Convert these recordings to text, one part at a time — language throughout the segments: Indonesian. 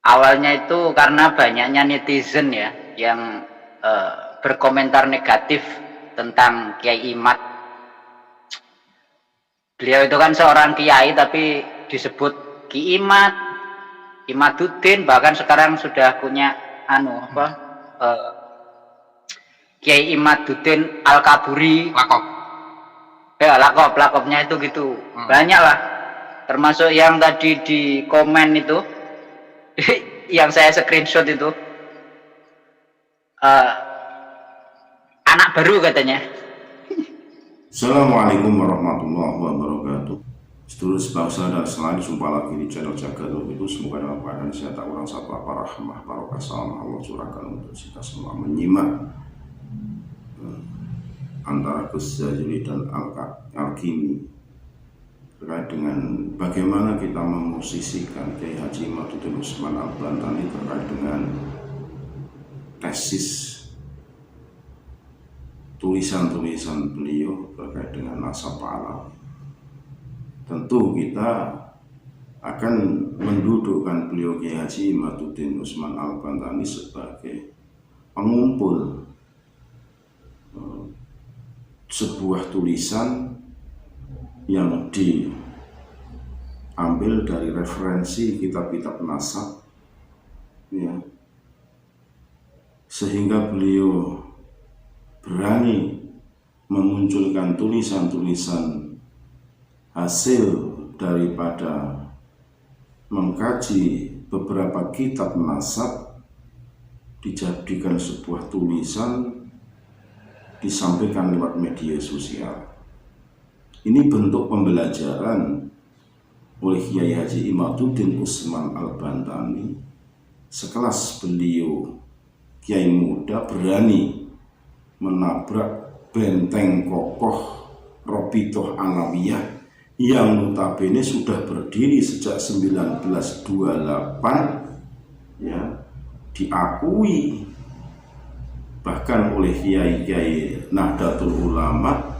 Awalnya itu karena banyaknya netizen ya yang berkomentar negatif tentang Kiai Imad. Beliau itu kan seorang kiai tapi disebut Ki Imad, Imaduddin, bahkan sekarang sudah punya Kiai Imaduddin Al-Kaburi. Lakop. Ya, lakopnya itu gitu. Banyak lah. Termasuk yang tadi di komen itu yang saya screenshot itu anak baru katanya. Assalamualaikum warahmatullahi wabarakatuh. Sedulur sebangsa dan selain jumpa lagi di channel Jagadul itu, semoga dalam keadaan sehat tak kurang sapa rahmah barokah salam Allah curahkan untuk kita semua menyimak antara Gus Jazuli dan Al-Kimi terkait dengan bagaimana kita memosisikan Kiai Haji Imaduddin Usman Al-Bantani terkait dengan tesis tulisan-tulisan beliau terkait dengan nasab Alawi. Tentu kita akan mendudukkan beliau Kiai Haji Imaduddin Usman Al-Bantani sebagai pengumpul sebuah tulisan yang diambil dari referensi kitab-kitab nasab, ya, sehingga beliau berani memunculkan tulisan-tulisan hasil daripada mengkaji beberapa kitab nasab, dijadikan sebuah tulisan, disampaikan lewat media sosial. Ini bentuk pembelajaran oleh Kiai Haji Imaduddin Usman Al-Bantani, sekelas beliau Kiai muda berani menabrak benteng kokoh Robitoh Alawiyah yang notabene sudah berdiri sejak 1928, ya, diakui bahkan oleh kiai-kiai Nahdlatul Ulama,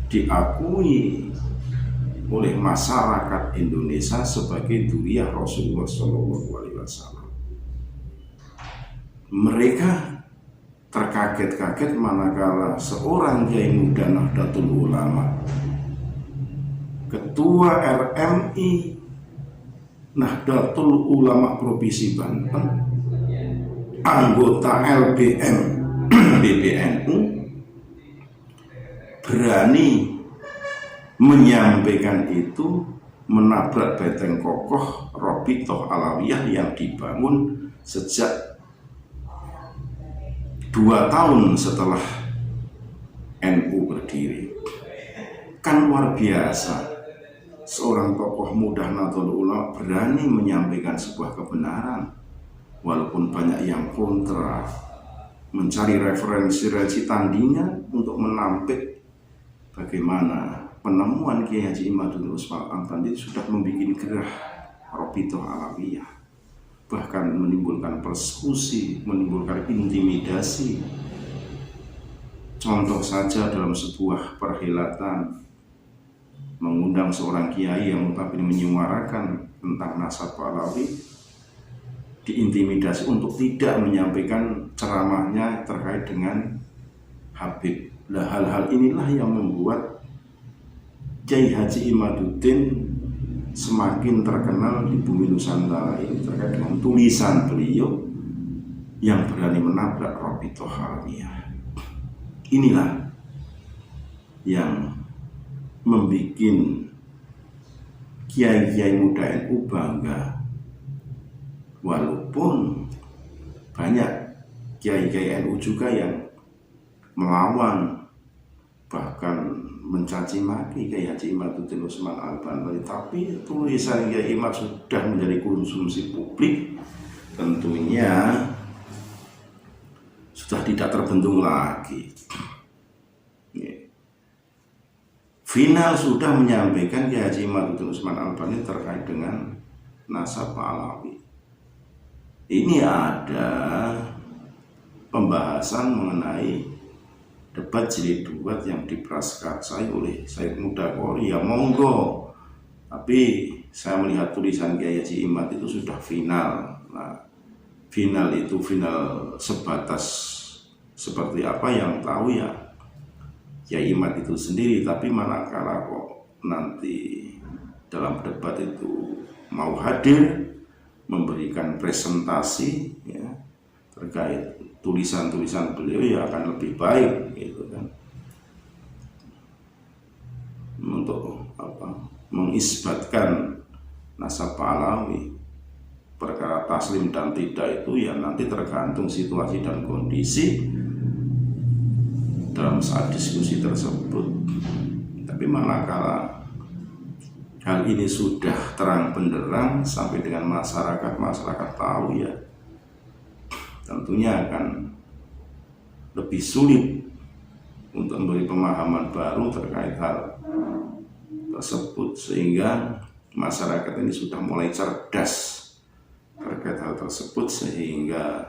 diakui oleh masyarakat Indonesia sebagai dzurriyyah Rasulullah SAW. Mereka terkaget-kaget manakala seorang kiai muda Nahdlatul Ulama, ketua RMI Nahdlatul Ulama Provinsi Banten, anggota LBM PBNU, berani menyampaikan itu, menabrak benteng kokoh Robitoh Alawiyah yang dibangun sejak 2 tahun setelah NU berdiri. Kan luar biasa, seorang tokoh muda Nahdlatul Ulama berani menyampaikan sebuah kebenaran walaupun banyak yang kontra, mencari referensi tandingan untuk menampik bagaimana penemuan Kiai Haji Imaduddin Usman Al-Bantani sudah membuat gerah Robitoh Alawiyah, bahkan menimbulkan persekusi, menimbulkan intimidasi. Contoh saja dalam sebuah perhelatan mengundang seorang kiai yang notabene menyuarakan tentang nasab Alawi, diintimidasi untuk tidak menyampaikan ceramahnya terkait dengan Habib. Nah, hal-hal inilah yang membuat Kiai Haji Imaduddin semakin terkenal di bumi Nusantara ini terkait dengan tulisan beliau yang berani menabrak Robitoh Alawiyah. Inilah yang membuat kiai-kiai muda NU bangga, walaupun banyak kiai-kiai NU juga yang melawan, bahkan mencaci maki Kiai Haji Imaduddin Usman Al-Bantani. Tapi tulisan Kiai Imad sudah menjadi konsumsi publik, tentunya sudah tidak terbendung lagi. Final sudah menyampaikan Kiai Haji Imaduddin Usman Al-Bantani terkait dengan nasab Alawi. Ini ada pembahasan mengenai debat jilid 2 yang diprakarsai oleh Said Mudakori. Ya monggo, tapi saya melihat tulisan Kiai Haji Imad itu sudah final. Nah, final itu final sebatas seperti apa yang tahu ya Kiai Imad itu sendiri. Tapi manakala kok nanti dalam debat itu mau hadir memberikan presentasi ya, terkait tulisan-tulisan beliau, ya akan lebih baik gitu kan, untuk mengisbatkan nasab Pahlawi. Perkara taslim dan tidak itu ya nanti tergantung situasi dan kondisi dalam saat diskusi tersebut. Tapi manakala hal ini sudah terang benderang sampai dengan masyarakat tahu, ya tentunya akan lebih sulit untuk memberi pemahaman baru terkait hal tersebut, sehingga masyarakat ini sudah mulai cerdas terkait hal tersebut, sehingga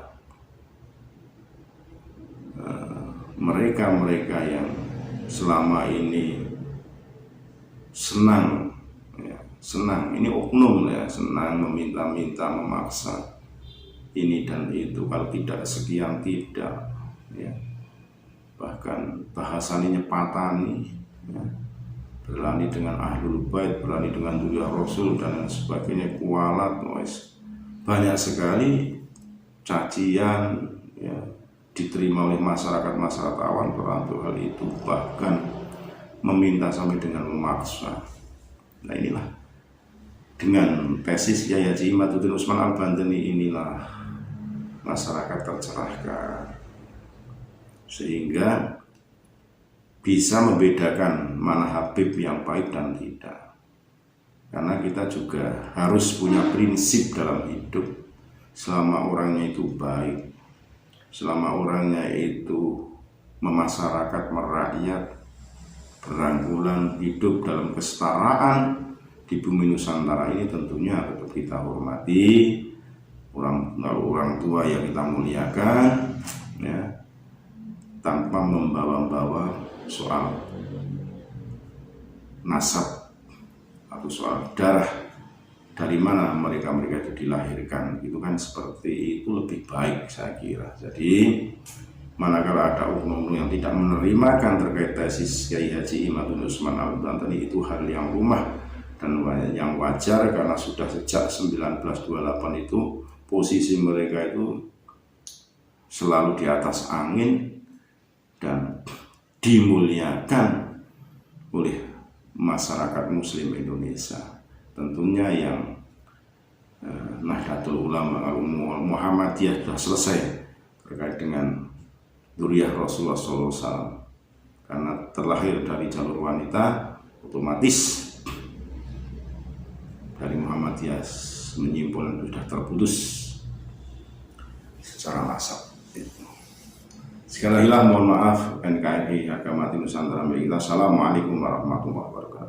mereka-mereka yang selama ini senang, ini oknum ya, senang meminta-minta, memaksa ini dan itu, kalau tidak sekian tidak, ya, bahkan bahasanya nyepatani, ya, berani dengan ahlul bait, berani dengan dzurriyyah Rasul dan sebagainya, kualat, banyak sekali cacian ya, diterima oleh masyarakat awam terhadap hal itu, bahkan meminta sampai dengan memaksa. Nah, inilah dengan tesis Kiai Haji Imaduddin Usman Al-Bantani, inilah masyarakat tercerahkan, sehingga bisa membedakan mana Habib yang baik dan tidak. Karena kita juga harus punya prinsip dalam hidup. Selama orangnya itu baik, selama orangnya itu memasyarakat, merakyat, berangkulan, hidup dalam kesetaraan di bumi Nusantara ini, tentunya tetap kita hormati. Orang tua yang kita muliakan, ya, tanpa membawa-bawa soal nasab atau soal darah, dari mana mereka itu dilahirkan, itu kan seperti itu lebih baik saya kira. Jadi manakala ada oknum yang tidak menerimakan terkait tesis Kiai Haji Imaduddin Usman Al-Bantani, itu hal yang rumah dan yang wajar, karena sudah sejak 1928 itu posisi mereka itu selalu di atas angin dan dimuliakan oleh masyarakat muslim Indonesia. Tentunya yang Nahdlatul Ulama Muhammadiyah sudah selesai terkait dengan dzurriyyah Rasulullah SAW, karena terlahir dari jalur wanita, otomatis dari Muhammadiyah menyimpul sudah terputus secara nasab. Sekali lagi mohon maaf NKRI Harga Mati Nusantara milik kita. Assalamualaikum warahmatullahi wabarakatuh.